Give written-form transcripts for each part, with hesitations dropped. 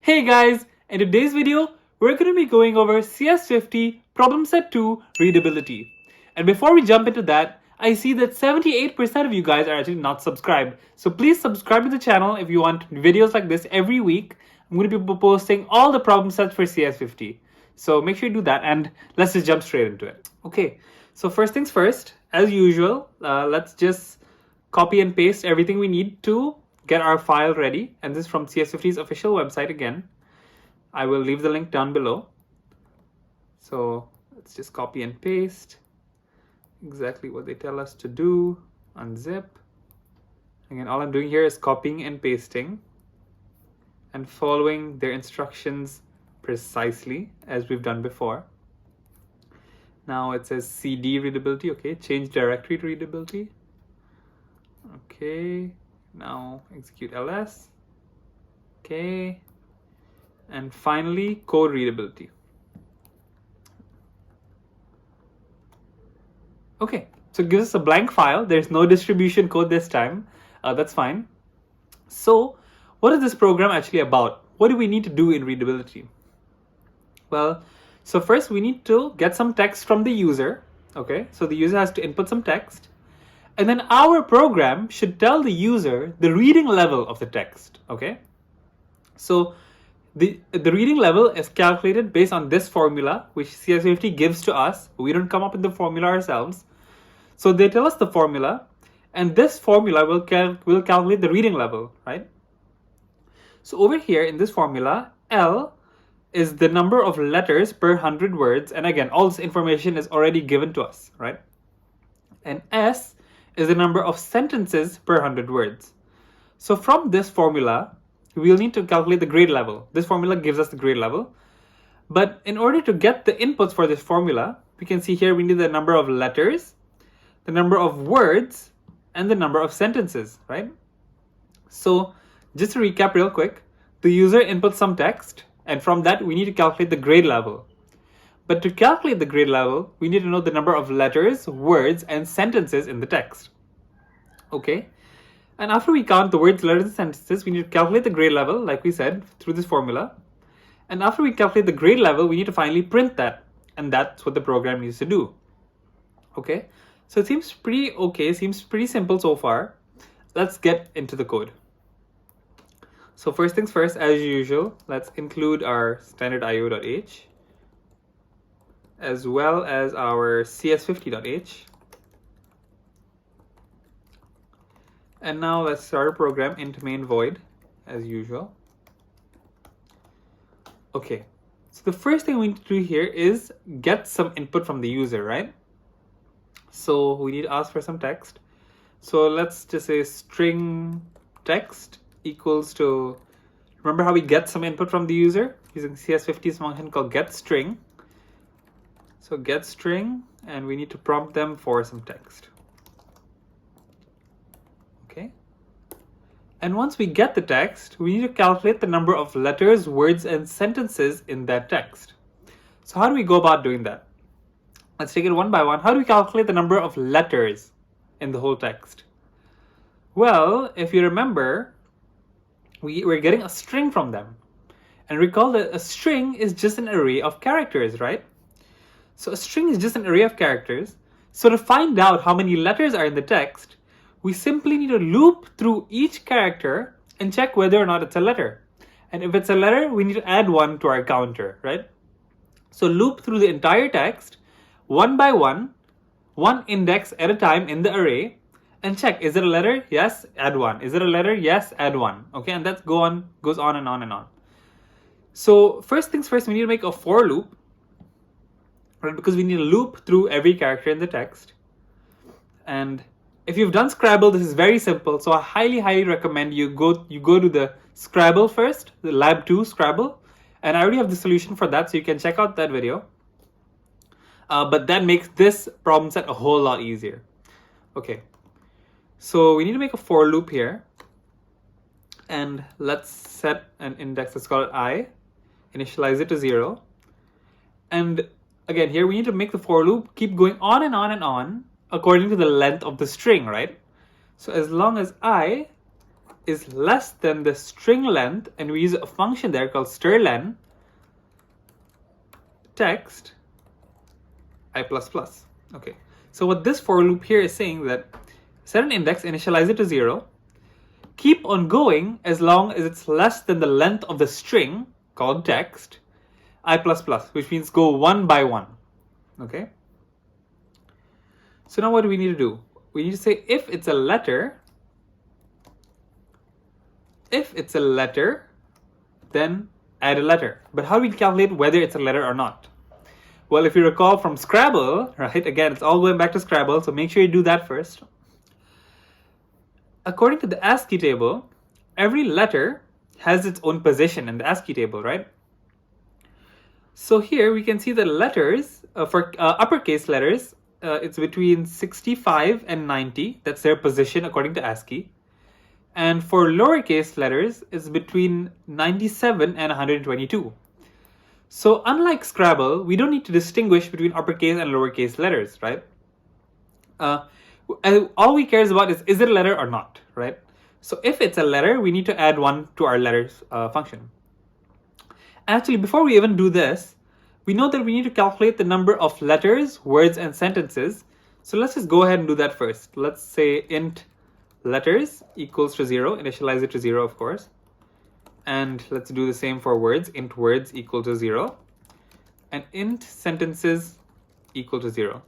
Hey guys, in today's video, we're going to be going over CS50 Problem Set 2 Readability. And before we jump into that, I see that 78% of you guys are actually not subscribed. So please subscribe to the channel if you want videos like this every week. I'm going to be posting all the problem sets for CS50. So make sure you do that and let's just jump straight into it. Okay, so first things first, as usual, let's just copy and paste everything we need to get our file ready, and this is from CS50's official website again. I will leave the link down below. So let's just copy and paste exactly what they tell us to do. Unzip. Again, all I'm doing here is copying and pasting and following their instructions precisely as we've done before. Now it says CD readability. Okay, change directory to readability. Okay, now execute ls. Okay, and finally code readability. Okay, so it gives us a blank file. There's no distribution code this time. That's fine. So what is this program actually about? What do we need to do in readability? Well, so first we need to get some text from the user. Okay, so the user has to input some text. And then our program should tell the user the reading level of the text, okay? So the reading level is calculated based on this formula, which CS50 gives to us. We don't come up with the formula ourselves. So they tell us the formula, and this formula will calculate the reading level, right? So over here in this formula, L is the number of letters per 100 words. And again, all this information is already given to us, right? And S is the number of sentences per 100 words. So from this formula, we'll need to calculate the grade level. This formula gives us the grade level. But in order to get the inputs for this formula, we can see here we need the number of letters, the number of words, and the number of sentences, right? So just to recap real quick, the user inputs some text, and from that we need to calculate the grade level. But to calculate the grade level, we need to know the number of letters, words, and sentences in the text. Okay? And after we count the words, letters, and sentences, we need to calculate the grade level, like we said, through this formula. And after we calculate the grade level, we need to finally print that. And that's what the program needs to do. Okay? So it seems pretty okay, seems pretty simple so far. Let's get into the code. So first things first, as usual, let's include our standard io.h as well as our CS50.h. And now let's start a program int main void as usual. Okay, so the first thing we need to do here is get some input from the user, right? So we need to ask for some text. So let's just say string text equals to, remember how we get some input from the user using CS50's function called getString. So get string, and we need to prompt them for some text. Okay. And once we get the text, we need to calculate the number of letters, words, and sentences in that text. So how do we go about doing that? Let's take it one by one. How do we calculate the number of letters in the whole text? Well, if you remember, we're getting a string from them. And recall that a string is just an array of characters, right? So a string is just an array of characters. So to find out how many letters are in the text, we simply need to loop through each character and check whether or not it's a letter. And if it's a letter, we need to add one to our counter, right? So loop through the entire text, one by one index at a time in the array, and check, is it a letter? Yes, add one. Is it a letter? Yes, add one. Okay, and that goes on and on and on. So first things first, we need to make a for loop. Right, because we need a loop through every character in the text. And if you've done Scrabble, this is very simple. So I highly recommend you go to the Scrabble first, the Lab 2 Scrabble. And I already have the solution for that, so you can check out that video. But that makes this problem set a whole lot easier. Okay, so we need to make a for loop here. And let's set an index, let's call it I. Initialize it to 0. And again, here we need to make the for loop keep going on and on and on according to the length of the string, right? So as long as I is less than the string length, and we use a function there called strlen text I++. Okay, so what this for loop here is saying that set an index, initialize it to 0, keep on going as long as it's less than the length of the string called text I++, which means go one by one. Okay, so now what do we need to do? We need to say if it's a letter, then add a letter. But how do we calculate whether it's a letter or not? Well, if you recall from Scrabble, right, again, it's all going back to Scrabble, so make sure you do that first. According to the ASCII table, every letter has its own position in the ASCII table, right? So here we can see the letters, for uppercase letters, it's between 65 and 90. That's their position according to ASCII. And for lowercase letters, it's between 97 and 122. So unlike Scrabble, we don't need to distinguish between uppercase and lowercase letters, right? All we care about is it a letter or not, right? So if it's a letter, we need to add 1 to our letters function. Actually, before we even do this, we know that we need to calculate the number of letters, words, and sentences. So let's just go ahead and do that first. Let's say int letters equals to 0, initialize it to 0, of course. And let's do the same for words, int words equal to 0. And int sentences equal to 0.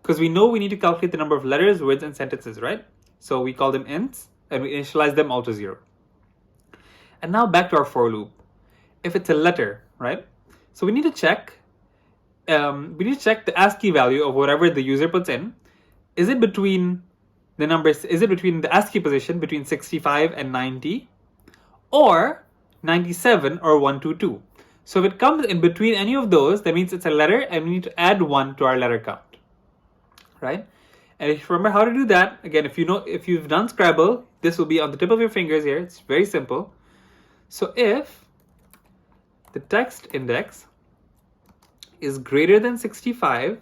Because we know we need to calculate the number of letters, words, and sentences, right? So we call them ints, and we initialize them all to 0. And now back to our for loop. If it's a letter, right? So we need to check the ASCII value of whatever the user puts in. Is it between the numbers, is it between the ASCII position between 65 and 90, or 97 or 122? So if it comes in between any of those, that means it's a letter, and we need to add 1 to our letter count, right? And if you remember how to do that, again, if you've done Scrabble, this will be on the tip of your fingers here. It's very simple. So if the text index is greater than 65,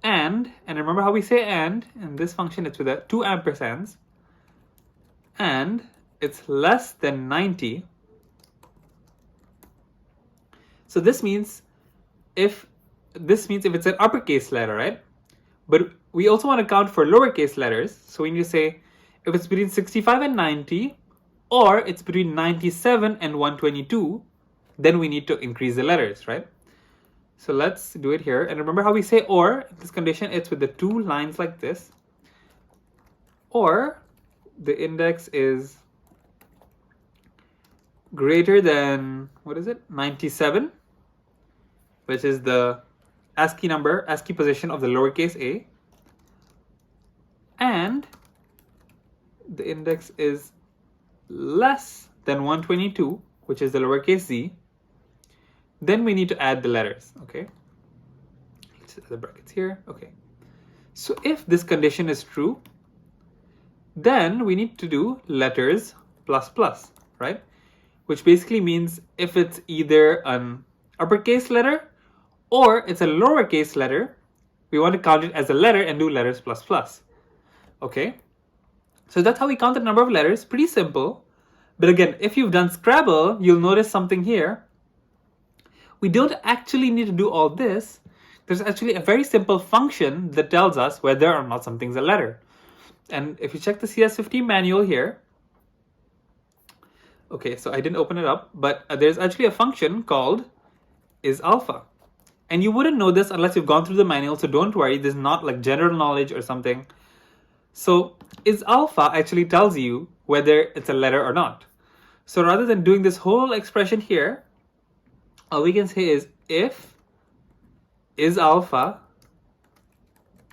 and remember how we say and in this function, it's with a 2 ampersands, and it's less than 90. So this means if it's an uppercase letter, right? But we also want to count for lowercase letters. So we need to say if it's between 65 and 90, or it's between 97 and 122, then we need to increase the letters, right? So let's do it here. And remember how we say or in this condition, it's with the 2 lines like this. Or the index is greater than, 97, which is the ASCII position of the lowercase a. And the index is less than 122, which is the lowercase z. Then we need to add the letters, okay? Let's add the brackets here, okay. So if this condition is true, then we need to do letters plus plus, right? Which basically means if it's either an uppercase letter or it's a lowercase letter, we want to count it as a letter and do letters plus plus, okay? So that's how we count the number of letters, pretty simple. But again, if you've done Scrabble, you'll notice something here. We don't actually need to do all this. There's actually a very simple function that tells us whether or not something's a letter. And if you check the CS50 manual here, okay, so I didn't open it up, but there's actually a function called isAlpha. And you wouldn't know this unless you've gone through the manual, so don't worry, this is not like general knowledge or something. So isAlpha actually tells you whether it's a letter or not. So rather than doing this whole expression here, all we can say is if isAlpha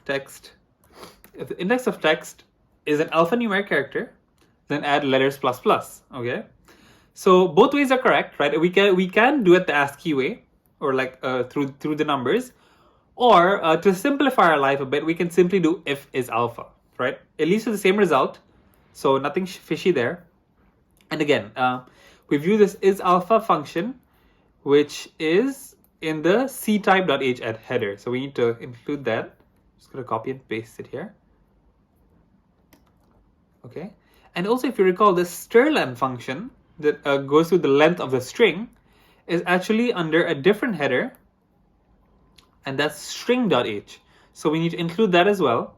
text, if the index of text is an alphanumeric character, then add letters plus plus, okay? So both ways are correct, right? We can do it the ASCII way, or like through the numbers, or to simplify our life a bit, we can simply do if isAlpha, right? It leads to the same result, so nothing fishy there. And again, we view this isAlpha function, which is in the ctype.h header. So we need to include that. Just going to copy and paste it here. Okay. And also, if you recall, the strlen function that goes through the length of the string is actually under a different header, and that's string.h. So we need to include that as well,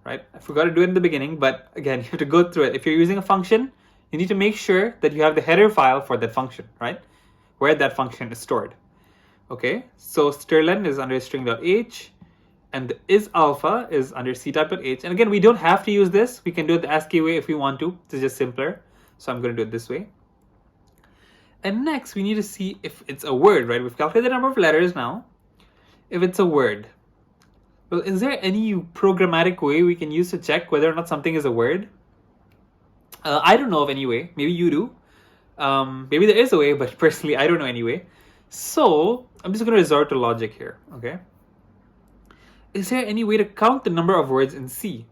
right? I forgot to do it in the beginning, but again, you have to go through it. If you're using a function, you need to make sure that you have the header file for that function, right? Where that function is stored. Okay, so strlen is under string.h, and the is alpha is under ctype.h. And again, we don't have to use this. We can do it the ASCII way if we want to. It's just simpler. So I'm going to do it this way. And next, we need to see if it's a word, right? We've calculated the number of letters now. If it's a word, well, is there any programmatic way we can use to check whether or not something is a word? I don't know of any way. Maybe you do. Maybe there is a way, but personally, I don't know any way. So I'm just going to resort to logic here, okay? Is there any way to count the number of words in C?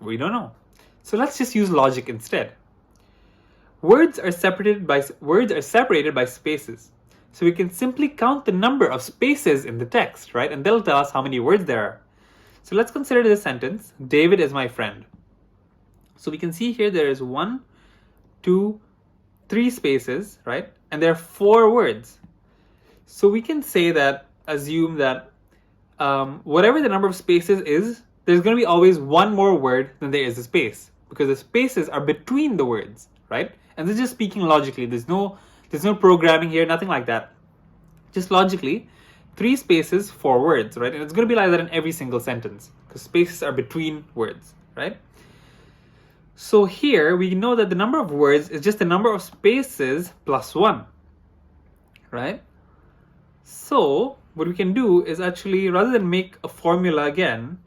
We don't know. So let's just use logic instead. Words are separated by spaces. So we can simply count the number of spaces in the text, right? And that'll tell us how many words there are. So let's consider this sentence, David is my friend. So we can see here there is 1, 2, 3 spaces, right? And there are 4 words. So we can say that, assume that whatever the number of spaces is, there's going to be always one more word than there is a space, because the spaces are between the words, right? And this is just speaking logically. There's no programming here, nothing like that. Just logically, 3 spaces, 4 words, right? And it's going to be like that in every single sentence, because spaces are between words, right? So here we know that the number of words is just the number of spaces plus 1, right? So what we can do is actually, rather than make a formula again,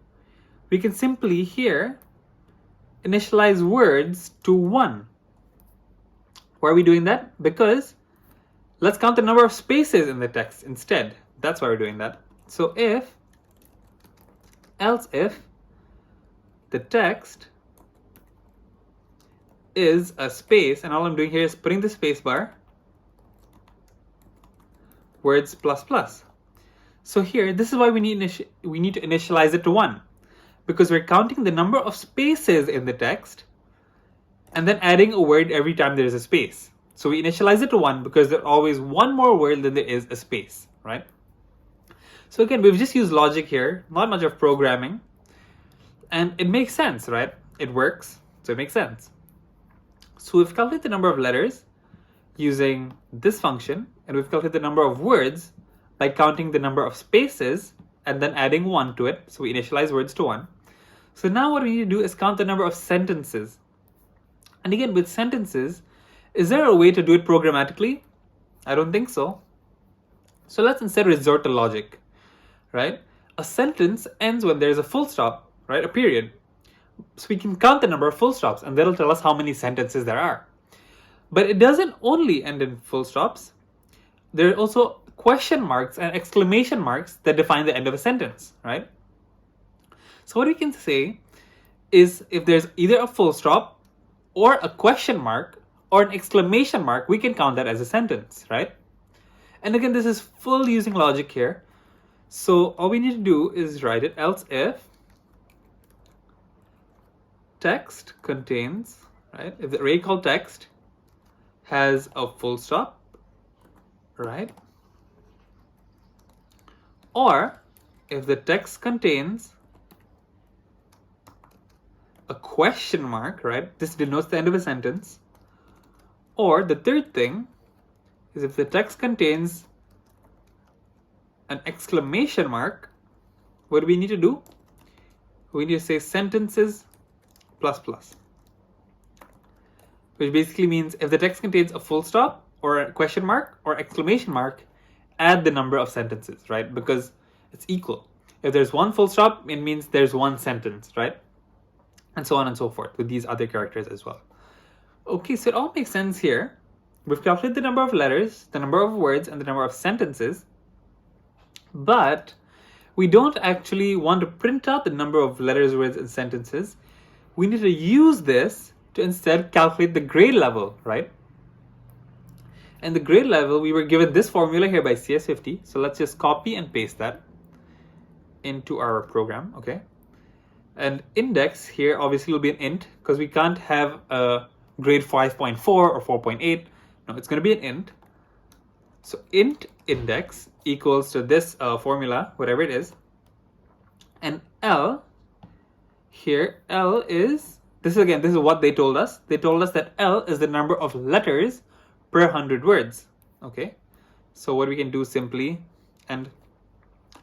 we can simply here initialize words to 1. Why are we doing that? Because let's count the number of spaces in the text instead. That's why we're doing that. So else if the text is a space, and all I'm doing here is putting the space bar, words plus plus. So here, this is why we need to initialize it to 1, because we're counting the number of spaces in the text and then adding a word every time there is a space. So we initialize it to 1 because there's always one more word than there is a space, right? So again, we've just used logic here, not much of programming, and it makes sense, right? It works, so it makes sense. So we've calculated the number of letters using this function, and we've calculated the number of words by counting the number of spaces and then adding 1 to it. So we initialize words to 1. So now what we need to do is count the number of sentences. And again, with sentences, is there a way to do it programmatically? I don't think so. So let's instead resort to logic, right? A sentence ends when there's a full stop, right? A period. So we can count the number of full stops, and that'll tell us how many sentences there are. But it doesn't only end in full stops. There are also question marks and exclamation marks that define the end of a sentence, right? So what we can say is, if there's either a full stop or a question mark or an exclamation mark, we can count that as a sentence, right? And again, this is full using logic here. So all we need to do is write it, else if text contains, right? If the array called text has a full stop, right? Or if the text contains a question mark, right? This denotes the end of a sentence. Or the third thing is if the text contains an exclamation mark, what do we need to do? We need to say sentences plus plus, which basically means if the text contains a full stop or a question mark or exclamation mark, add the number of sentences, right? Because it's equal. If there's one full stop, it means there's one sentence, right? And so on and so forth with these other characters as well. Okay, so it all makes sense here. We've calculated the number of letters, the number of words, and the number of sentences. But we don't actually want to print out the number of letters, words, and sentences. We need to use this to instead calculate the grade level, right? And the grade level, we were given this formula here by CS50. So let's just copy and paste that into our program, okay? And index here obviously will be an int, because we can't have a grade 5.4 or 4.8. No, it's going to be an int. So int index equals to this formula, whatever it is. And L here, L is, this is what they told us. They told us that L is the number of letters per 100 words. Okay, so what we can do simply, and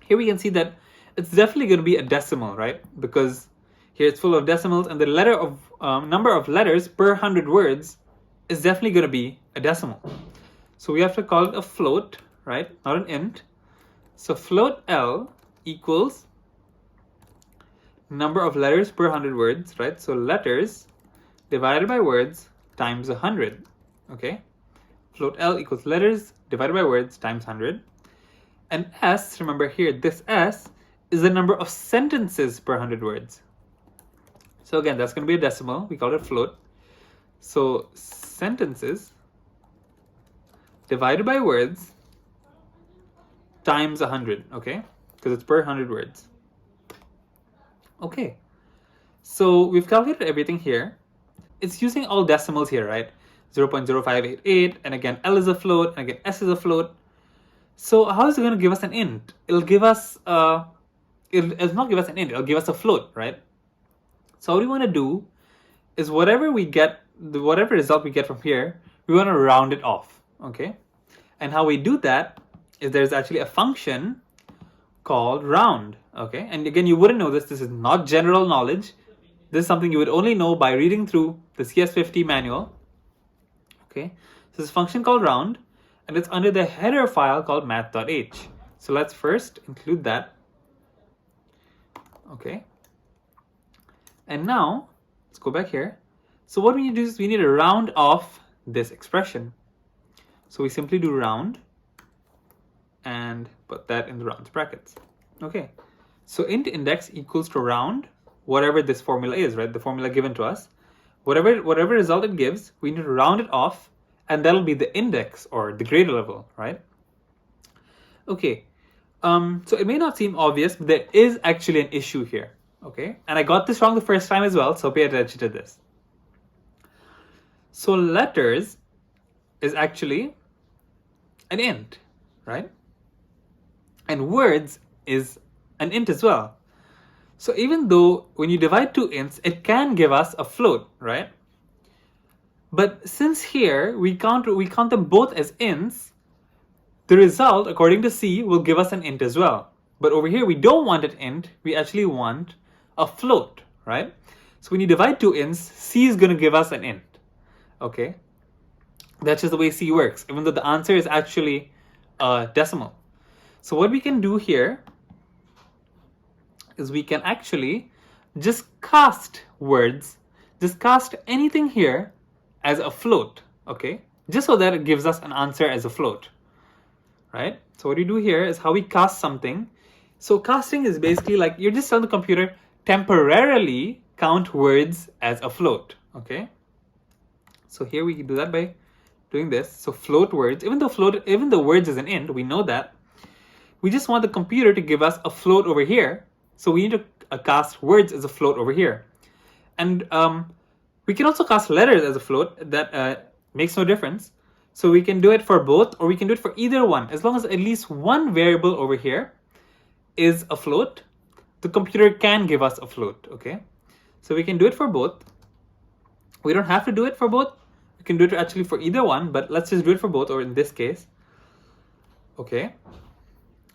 here we can see that it's definitely going to be a decimal, right? Because here it's full of decimals, and the number of letters per 100 words is definitely going to be a decimal. So we have to call it a float, right? Not an int. So float L equals number of letters per 100 words, right? So letters divided by words times 100. Okay, float L equals letters divided by words times 100. And S, remember here, this S is the number of sentences per 100 words. So again, that's going to be a decimal. We call it float. So sentences divided by words times 100, okay? Because it's per 100 words. Okay, so we've calculated everything here. It's using all decimals here, right? 0.0588, and again, L is a float, and again, S is a float. So how is it going to give us an int? It'll give us, it'll not give us an int, it'll give us a float, right? So what we want to do is whatever we get, whatever result we get from here, we want to round it off, okay? And how we do that is there's actually a function called round, okay? And again, you wouldn't know this. This is not general knowledge. This is something you would only know by reading through the CS50 manual, okay? So this function called round, and it's under the header file called math.h. So let's first include that, okay? And now, let's go back here. So what we need to do is we need to round off this expression. So we simply do round and put that in the rounds brackets. Okay, so int index equals to round whatever this formula is, right? The formula given to us. Whatever result it gives, we need to round it off, and that'll be the index or the grade level, right? Okay, so it may not seem obvious, but there is actually an issue here, okay? And I got this wrong the first time as well, so pay attention to this. So letters is actually an int, right? And words is an int as well. So even though when you divide two ints, it can give us a float, right? But since here we count them both as ints, the result, according to C, will give us an int as well. But over here we don't want an int, we actually want a float, right? So when you divide two ints, C is going to give us an int, okay? That's just the way C works, even though the answer is actually a decimal. So what we can do here is we can actually just cast words, just cast anything here as a float, okay? Just so that it gives us an answer as a float, right? So what we do here is how we cast something. So casting is basically like you're just telling the computer temporarily count words as a float, okay? So here we can do that by doing this. So float words, even though words is an int, we know that. We just want the computer to give us a float over here. So we need to cast words as a float over here. And we can also cast letters as a float. That makes no difference. So we can do it for both, or we can do it for either one. As long as at least one variable over here is a float, the computer can give us a float, okay? So we can do it for both. We don't have to do it for both. We can do it actually for either one, but let's just do it for both, or in this case. Okay.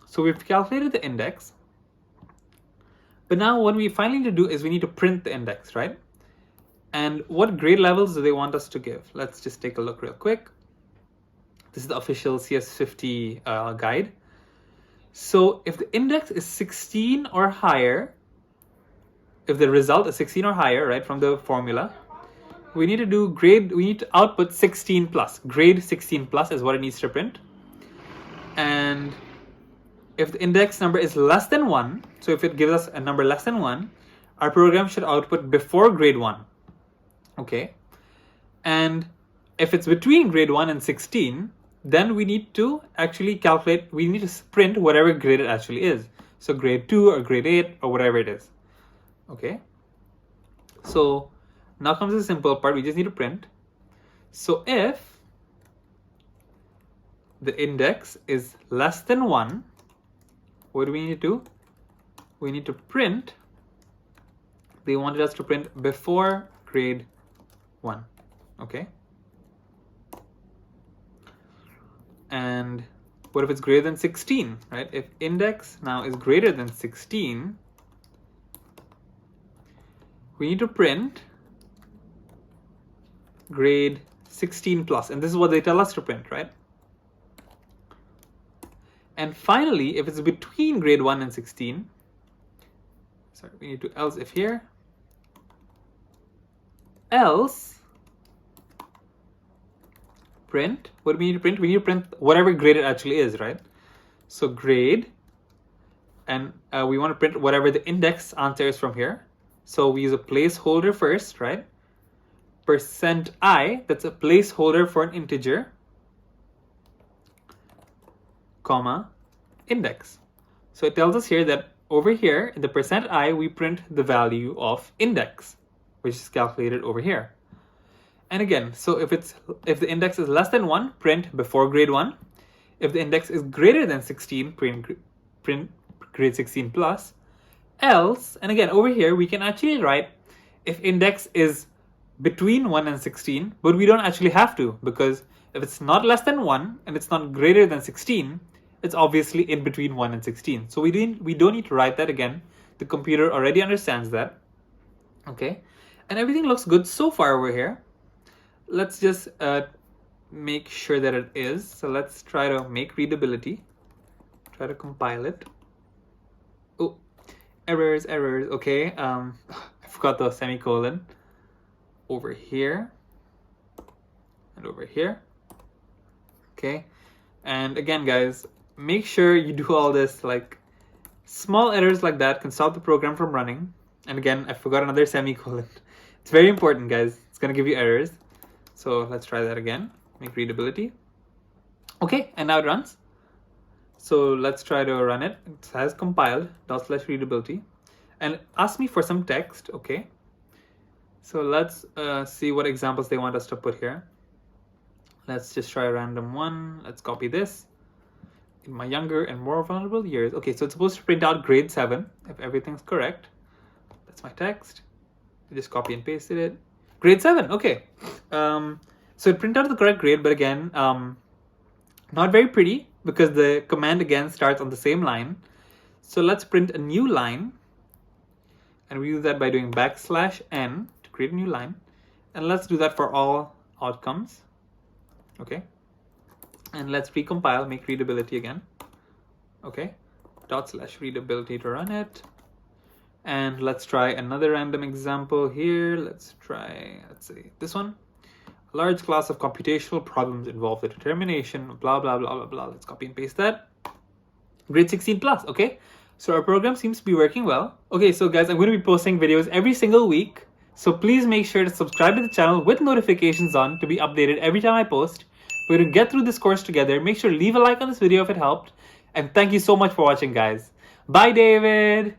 So we've calculated the index. But now what we finally need to do is we need to print the index, right? And what grade levels do they want us to give? Let's just take a look real quick. This is the official CS50 guide. So if the index is 16 or higher, if the result is 16 or higher, right, from the formula, we need to do grade, we need to output 16 plus. Grade 16 plus is what it needs to print. And if the index number is less than 1, so if it gives us a number less than 1, our program should output before grade 1. Okay. And if it's between grade 1 and 16, then we need to actually calculate, we need to print whatever grade it actually is. So grade 2 or grade 8 or whatever it is. Okay. So now comes the simple part. We just need to print. So if the index is less than 1, what do we need to do? We need to print. They wanted us to print before grade 1. Okay. And what if it's greater than 16, right? If index now is greater than 16, we need to print grade 16 plus. And this is what they tell us to print, right? And finally, if it's between grade 1 and 16, sorry, we need to else if here. Else print, what do we need to print? We need to print whatever grade it actually is, right? So grade, and we want to print whatever the index answer is from here. So we use a placeholder first, right? %i, that's a placeholder for an integer, comma, index. So it tells us here that over here in the %i, we print the value of index, which is calculated over here. And again, so if the index is less than 1, print before grade 1. If the index is greater than 16, print grade 16 plus. Else, and again over here we can actually write if index is between 1 and 16, but we don't actually have to, because if it's not less than 1 and it's not greater than 16, it's obviously in between 1 and 16. So we don't need to write that again. The computer already understands that. Okay, and everything looks good so far over here. Let's just make sure that it is. So let's try to make readability. Try to compile it. Oh, errors. Okay, I forgot the semicolon over here and over here. Okay, and again, guys, make sure you do all this. Like small errors like that can stop the program from running. And again, I forgot another semicolon. It's very important, guys. It's gonna give you errors. So let's try that again. Make readability. Okay, and now it runs. So let's try to run it. It has compiled ./readability and ask me for some text. Okay, so let's see what examples they want us to put here. Let's just try a random one. Let's copy this. In my younger and more vulnerable years. Okay, so it's supposed to print out grade 7 if everything's correct. That's my text. I just copy and pasted it. Grade 7, okay. So it printed out the correct grade, but again, not very pretty because the command again starts on the same line. So let's print a new line, and we do that by doing \n to create a new line. And let's do that for all outcomes. Okay. And let's recompile, make readability again. Okay. ./readability to run it. And let's try another random example here. Let's say this one. A large class of computational problems involve the determination of blah, blah, blah, blah, blah. Let's copy and paste that. Grade 16 plus, okay? So our program seems to be working well. Okay, so guys, I'm going to be posting videos every single week. So please make sure to subscribe to the channel with notifications on to be updated every time I post. We're going to get through this course together. Make sure to leave a like on this video if it helped. And thank you so much for watching, guys. Bye, David.